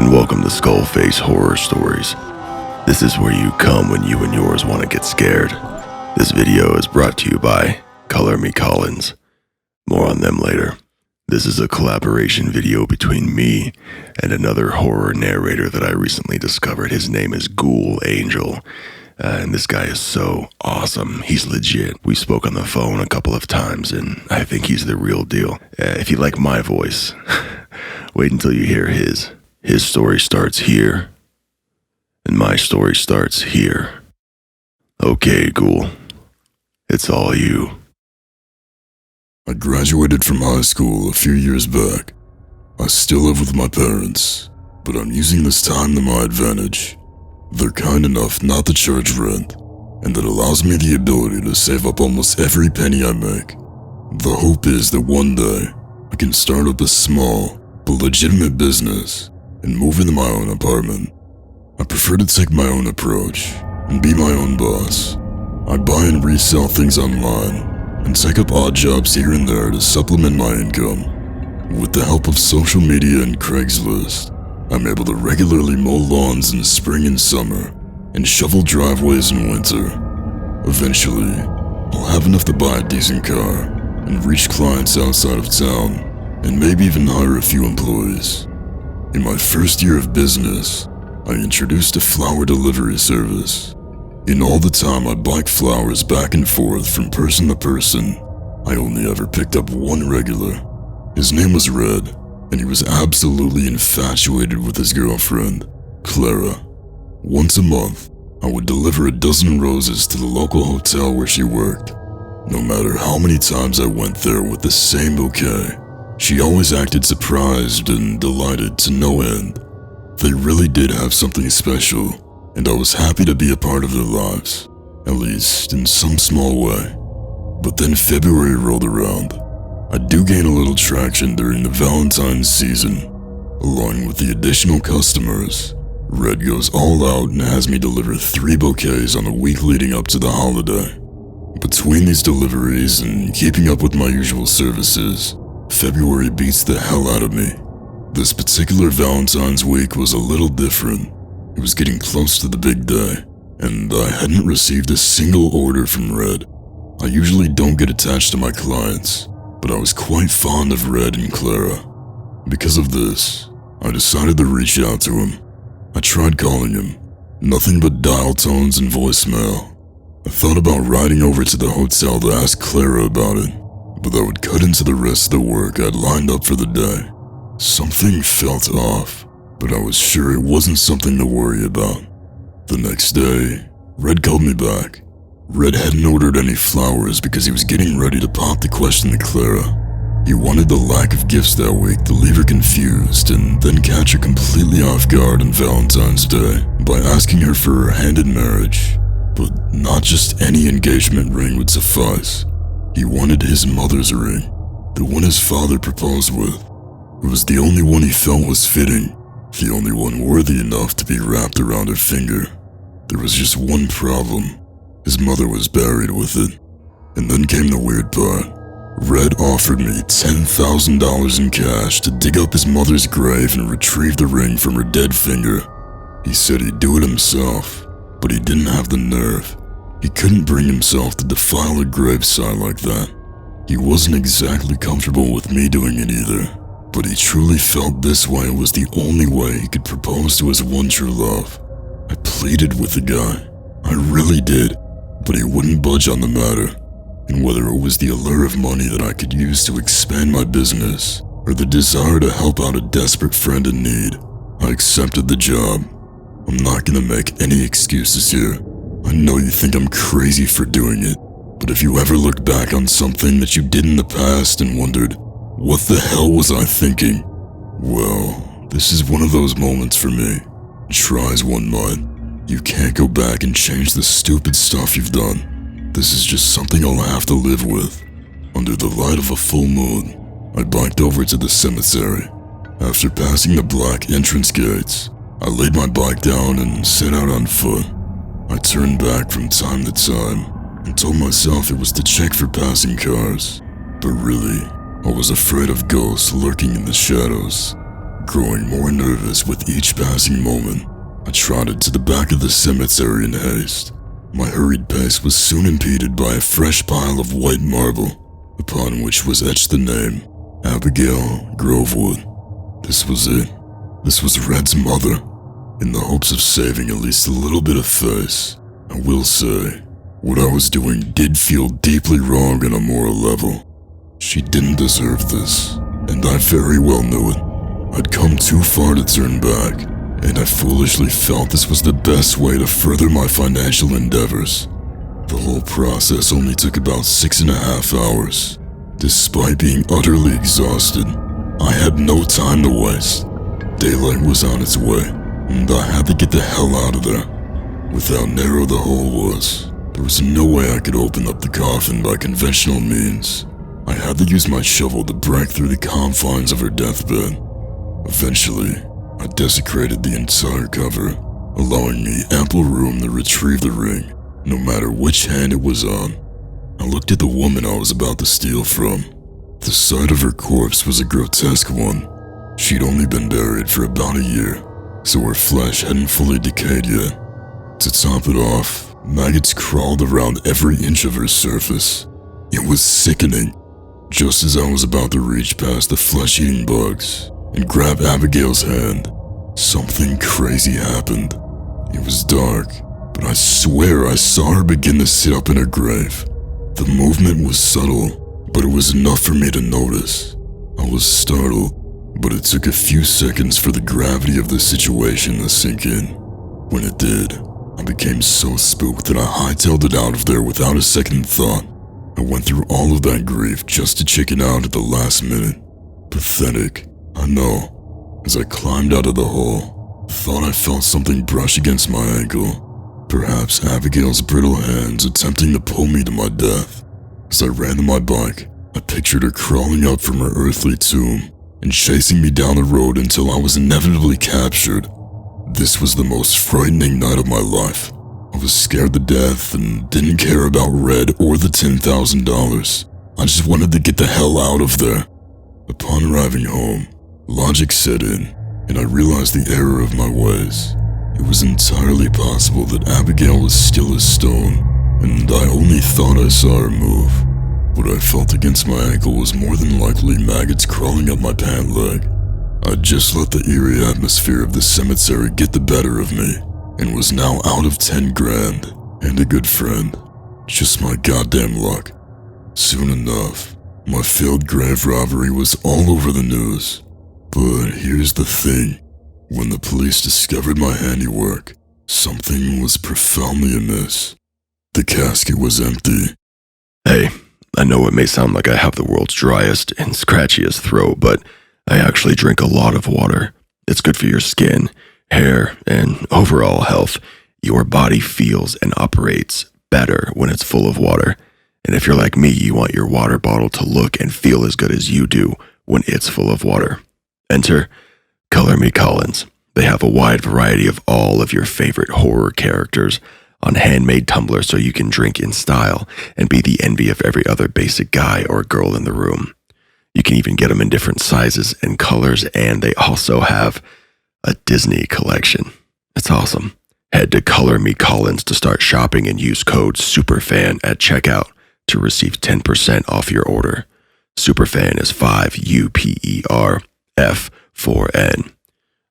and welcome to Skullface Horror Stories. This is where you come when you and yours want to get scared. This video is brought to you by Color Me Collins. More on them later. This is a collaboration video between me and another horror narrator that I recently discovered. His name is Ghoul Angel. And this guy is so awesome. He's legit. We spoke on the phone a couple of times, and I think he's the real deal. If you like my voice, wait until you hear his. His story starts here, and my story starts here. Okay, Ghoul. It's all you. I graduated from high school a few years back. I still live with my parents, but I'm using this time to my advantage. They're kind enough not to charge rent, and that allows me the ability to save up almost every penny I make. The hope is that one day, I can start up a small, but legitimate business and move into my own apartment. I prefer to take my own approach and be my own boss. I buy and resell things online and take up odd jobs here and there to supplement my income. With the help of social media and Craigslist, I'm able to regularly mow lawns in spring and summer and shovel driveways in winter. Eventually, I'll have enough to buy a decent car and reach clients outside of town and maybe even hire a few employees. In my first year of business, I introduced a flower delivery service. In all the time I biked flowers back and forth from person to person, I only ever picked up one regular. His name was Red, and he was absolutely infatuated with his girlfriend, Clara. Once a month, I would deliver a dozen roses to the local hotel where she worked. No matter how many times I went there with the same bouquet, she always acted surprised and delighted to no end. They really did have something special, and I was happy to be a part of their lives, at least in some small way. But then February rolled around. I do gain a little traction during the Valentine's season. Along with the additional customers, Red goes all out and has me deliver 3 bouquets on the week leading up to the holiday. Between these deliveries and keeping up with my usual services, February beats the hell out of me. This particular Valentine's week was a little different. It was getting close to the big day, and I hadn't received a single order from Red. I usually don't get attached to my clients, but I was quite fond of Red and Clara. Because of this, I decided to reach out to him. I tried calling him, nothing but dial tones and voicemail. I thought about riding over to the hotel to ask Clara about it, but that would cut into the rest of the work I'd lined up for the day. Something felt off, but I was sure it wasn't something to worry about. The next day, Red called me back. Red hadn't ordered any flowers because he was getting ready to pop the question to Clara. He wanted the lack of gifts that week to leave her confused and then catch her completely off guard on Valentine's Day by asking her for her hand in marriage. But not just any engagement ring would suffice. He wanted his mother's ring, the one his father proposed with. It was the only one he felt was fitting, the only one worthy enough to be wrapped around her finger. There was just one problem. His mother was buried with it. And then came the weird part. Red offered me $10,000 in cash to dig up his mother's grave and retrieve the ring from her dead finger. He said he'd do it himself, but he didn't have the nerve. He couldn't bring himself to defile a gravesite like that. He wasn't exactly comfortable with me doing it either, but he truly felt this way was the only way he could propose to his one true love. I pleaded with the guy. I really did. But he wouldn't budge on the matter, and whether it was the allure of money that I could use to expand my business, or the desire to help out a desperate friend in need, I accepted the job. I'm not gonna make any excuses here. I know you think I'm crazy for doing it, but if you ever looked back on something that you did in the past and wondered, what the hell was I thinking? Well, this is one of those moments for me. Try as one might. You can't go back and change the stupid stuff you've done. This is just something I'll have to live with. Under the light of a full moon, I biked over to the cemetery. After passing the black entrance gates, I laid my bike down and set out on foot. I turned back from time to time and told myself it was to check for passing cars. But really, I was afraid of ghosts lurking in the shadows. Growing more nervous with each passing moment, I trotted to the back of the cemetery in haste. My hurried pace was soon impeded by a fresh pile of white marble, upon which was etched the name, Abigail Grovewood. This was it. This was Red's mother. In the hopes of saving at least a little bit of face, I will say, what I was doing did feel deeply wrong on a moral level. She didn't deserve this, and I very well knew it. I'd come too far to turn back, and I foolishly felt this was the best way to further my financial endeavors. The whole process only took about 6.5 hours. Despite being utterly exhausted, I had no time to waste. Daylight was on its way, and I had to get the hell out of there. With how narrow the hole was, there was no way I could open up the coffin by conventional means. I had to use my shovel to break through the confines of her deathbed. Eventually, I desecrated the entire cover, allowing me ample room to retrieve the ring, no matter which hand it was on. I looked at the woman I was about to steal from. The sight of her corpse was a grotesque one. She'd only been buried for about a year, so her flesh hadn't fully decayed yet. To top it off, maggots crawled around every inch of her surface. It was sickening. Just as I was about to reach past the flesh-eating bugs and grab Abigail's hand, something crazy happened. It was dark, but I swear I saw her begin to sit up in her grave. The movement was subtle, but it was enough for me to notice. I was startled, but it took a few seconds for the gravity of the situation to sink in. When it did, I became so spooked that I hightailed it out of there without a second thought. I went through all of that grief just to chicken out at the last minute. Pathetic, I know. As I climbed out of the hole, thought I felt something brush against my ankle. Perhaps Abigail's brittle hands attempting to pull me to my death. As I ran to my bike, I pictured her crawling up from her earthly tomb and chasing me down the road until I was inevitably captured. This was the most frightening night of my life. I was scared to death and didn't care about Red or the $10,000. I just wanted to get the hell out of there. Upon arriving home, logic set in, and I realized the error of my ways. It was entirely possible that Abigail was still as stone, and I only thought I saw her move. What I felt against my ankle was more than likely maggots crawling up my pant leg. I'd just let the eerie atmosphere of the cemetery get the better of me, and was now out of 10 grand and a good friend. Just my goddamn luck. Soon enough, my failed grave robbery was all over the news. But here's the thing. When the police discovered my handiwork, something was profoundly amiss. The casket was empty. Hey, I know it may sound like I have the world's driest and scratchiest throat, but I actually drink a lot of water. It's good for your skin, hair, and overall health. Your body feels and operates better when it's full of water. And if you're like me, you want your water bottle to look and feel as good as you do when it's full of water. Enter Color Me Collins. They have a wide variety of all of your favorite horror characters on handmade tumblers so you can drink in style and be the envy of every other basic guy or girl in the room. You can even get them in different sizes and colors, and they also have a Disney collection. It's awesome. Head to Color Me Collins to start shopping and use code SUPERFAN at checkout to receive 10% off your order. Superfan is 5UPERF4N.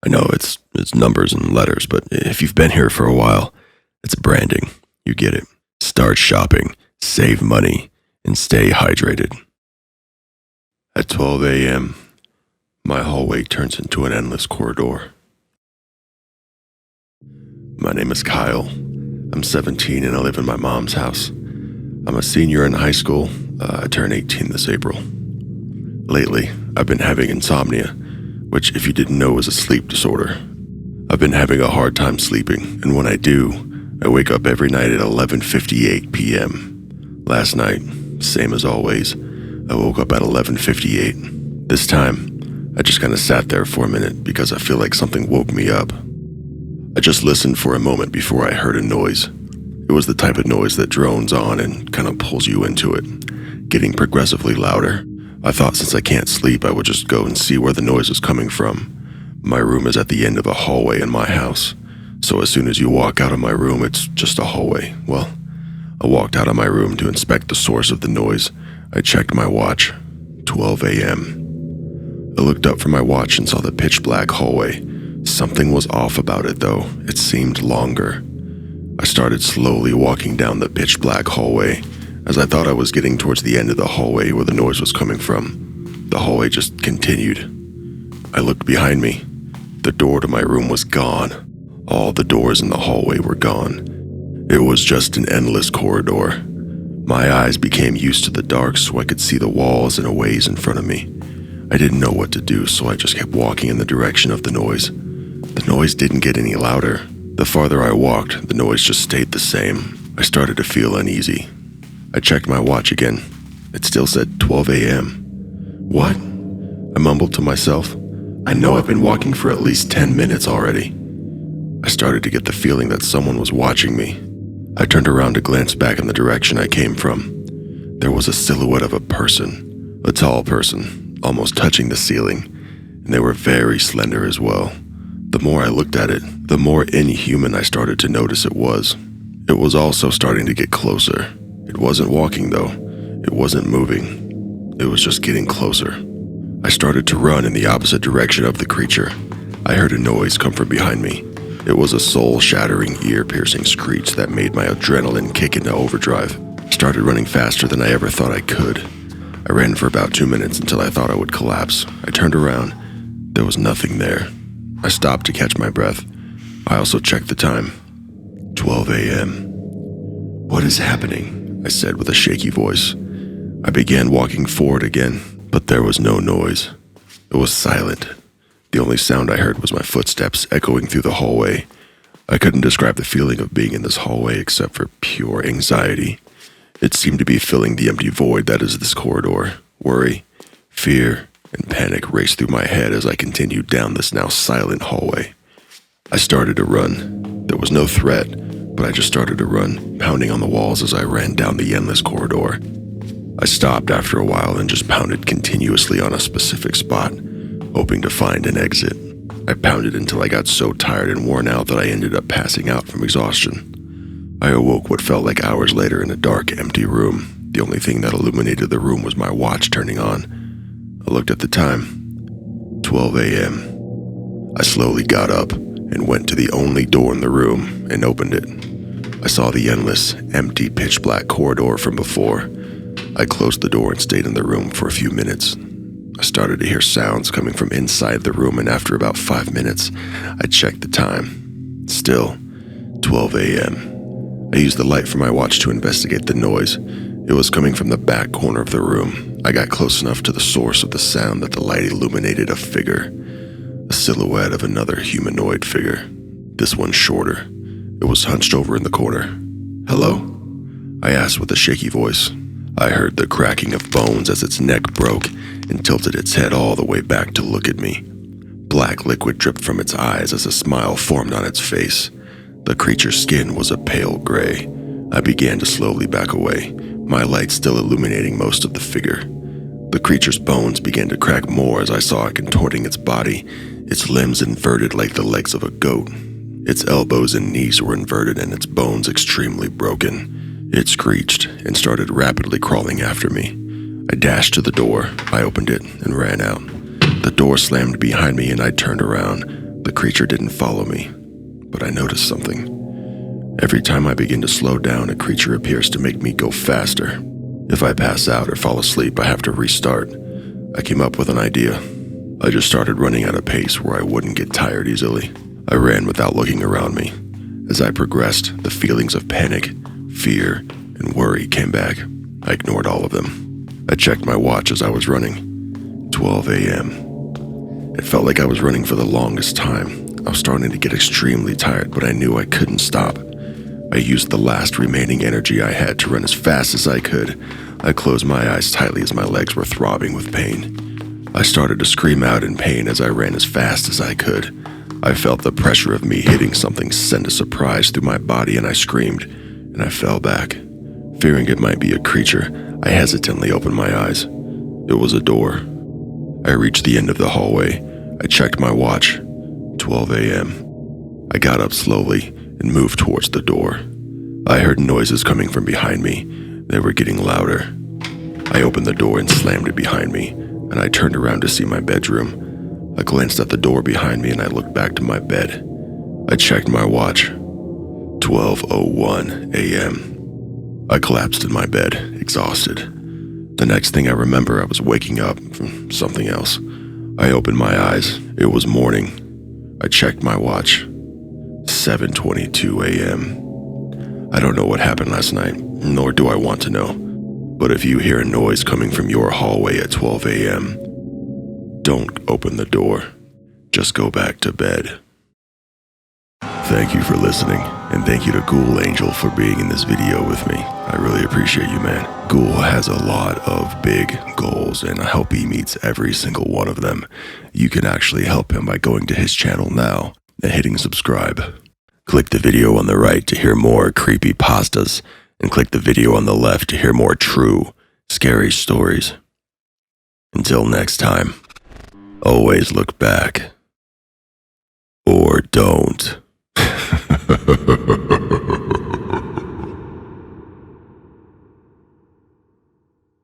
I know it's numbers and letters, but if you've been here for a while, it's branding. You get it. Start shopping, save money, and stay hydrated. At 12 a.m., my hallway turns into an endless corridor. My name is Kyle. I'm 17 and I live in my mom's house. I'm a senior in high school. I turn 18 this April. Lately, I've been having insomnia, which, if you didn't know, is a sleep disorder. I've been having a hard time sleeping, and when I do, I wake up every night at 11:58 p.m. Last night, same as always, I woke up at 11:58. This time, I just kind of sat there for a minute because I feel like something woke me up. I just listened for a moment before I heard a noise. It was the type of noise that drones on and kind of pulls you into it, getting progressively louder. I thought since I can't sleep, I would just go and see where the noise was coming from. My room is at the end of a hallway in my house, so as soon as you walk out of my room, it's just a hallway. Well, I walked out of my room to inspect the source of the noise. I checked my watch. 12 a.m. I looked up from my watch and saw the pitch black hallway. Something was off about it, though. It seemed longer. I started slowly walking down the pitch black hallway, as I thought I was getting towards the end of the hallway where the noise was coming from. The hallway just continued. I looked behind me. The door to my room was gone. All the doors in the hallway were gone. It was just an endless corridor. My eyes became used to the dark so I could see the walls and a ways in front of me. I didn't know what to do, so I just kept walking in the direction of the noise. The noise didn't get any louder. The farther I walked, the noise just stayed the same. I started to feel uneasy. I checked my watch again. It still said 12 a.m. What? I mumbled to myself. I know I've been walking for at least 10 minutes already. I started to get the feeling that someone was watching me. I turned around to glance back in the direction I came from. There was a silhouette of a person, a tall person, almost touching the ceiling, and they were very slender as well. The more I looked at it, the more inhuman I started to notice it was. It was also starting to get closer. It wasn't walking though. It wasn't moving. It was just getting closer. I started to run in the opposite direction of the creature. I heard a noise come from behind me. It was a soul-shattering, ear-piercing screech that made my adrenaline kick into overdrive. I started running faster than I ever thought I could. I ran for about 2 minutes until I thought I would collapse. I turned around. There was nothing there. I stopped to catch my breath. I also checked the time. 12 a.m. What is happening? I said with a shaky voice. I began walking forward again, but there was no noise. It was silent. The only sound I heard was my footsteps echoing through the hallway. I couldn't describe the feeling of being in this hallway except for pure anxiety. It seemed to be filling the empty void that is this corridor. Worry, fear, and panic raced through my head as I continued down this now silent hallway. I started to run. There was no threat, but I just started to run, pounding on the walls as I ran down the endless corridor. I stopped after a while and just pounded continuously on a specific spot, hoping to find an exit. I pounded until I got so tired and worn out that I ended up passing out from exhaustion. I awoke what felt like hours later in a dark, empty room. The only thing that illuminated the room was my watch turning on. I looked at the time. 12 a.m. I slowly got up and went to the only door in the room and opened it. I saw the endless, empty, pitch-black corridor from before. I closed the door and stayed in the room for a few minutes. I started to hear sounds coming from inside the room, and after about 5 minutes, I checked the time. Still, 12 a.m. I used the light from my watch to investigate the noise. It was coming from the back corner of the room. I got close enough to the source of the sound that the light illuminated a figure, a silhouette of another humanoid figure. This one shorter. It was hunched over in the corner. "Hello?" I asked with a shaky voice. I heard the cracking of bones as its neck broke and tilted its head all the way back to look at me. Black liquid dripped from its eyes as a smile formed on its face. The creature's skin was a pale gray. I began to slowly back away, my light still illuminating most of the figure. The creature's bones began to crack more as I saw it contorting its body, its limbs inverted like the legs of a goat. Its elbows and knees were inverted and its bones extremely broken. It screeched and started rapidly crawling after me. I dashed to the door. I opened it and ran out. The door slammed behind me and I turned around. The creature didn't follow me, but I noticed something. Every time I begin to slow down, a creature appears to make me go faster. If I pass out or fall asleep, I have to restart. I came up with an idea. I just started running at a pace where I wouldn't get tired easily. I ran without looking around me. As I progressed, the feelings of panic, fear, and worry came back. I ignored all of them. I checked my watch as I was running. 12 a.m. It felt like I was running for the longest time. I was starting to get extremely tired, but I knew I couldn't stop. I used the last remaining energy I had to run as fast as I could. I closed my eyes tightly as my legs were throbbing with pain. I started to scream out in pain as I ran as fast as I could. I felt the pressure of me hitting something send a surprise through my body, and I screamed, and I fell back. Fearing it might be a creature, I hesitantly opened my eyes. It was a door. I reached the end of the hallway. I checked my watch. 12 a.m. I got up slowly and moved towards the door. I heard noises coming from behind me. They were getting louder. I opened the door and slammed it behind me, and I turned around to see my bedroom. I glanced at the door behind me and I looked back to my bed. I checked my watch. 12:01 a.m. I collapsed in my bed, exhausted. The next thing I remember, I was waking up from something else. I opened my eyes. It was morning. I checked my watch. 7:22 a.m. I don't know what happened last night, nor do I want to know. But if you hear a noise coming from your hallway at 12 a.m., don't open the door. Just go back to bed. Thank you for listening, and thank you to Ghoul Angel for being in this video with me. I really appreciate you, man. Ghoul has a lot of big goals, and I hope he meets every single one of them. You can actually help him by going to his channel now and hitting subscribe. Click the video on the right to hear more creepypastas, and click the video on the left to hear more true, scary stories. Until next time, always look back. Or don't.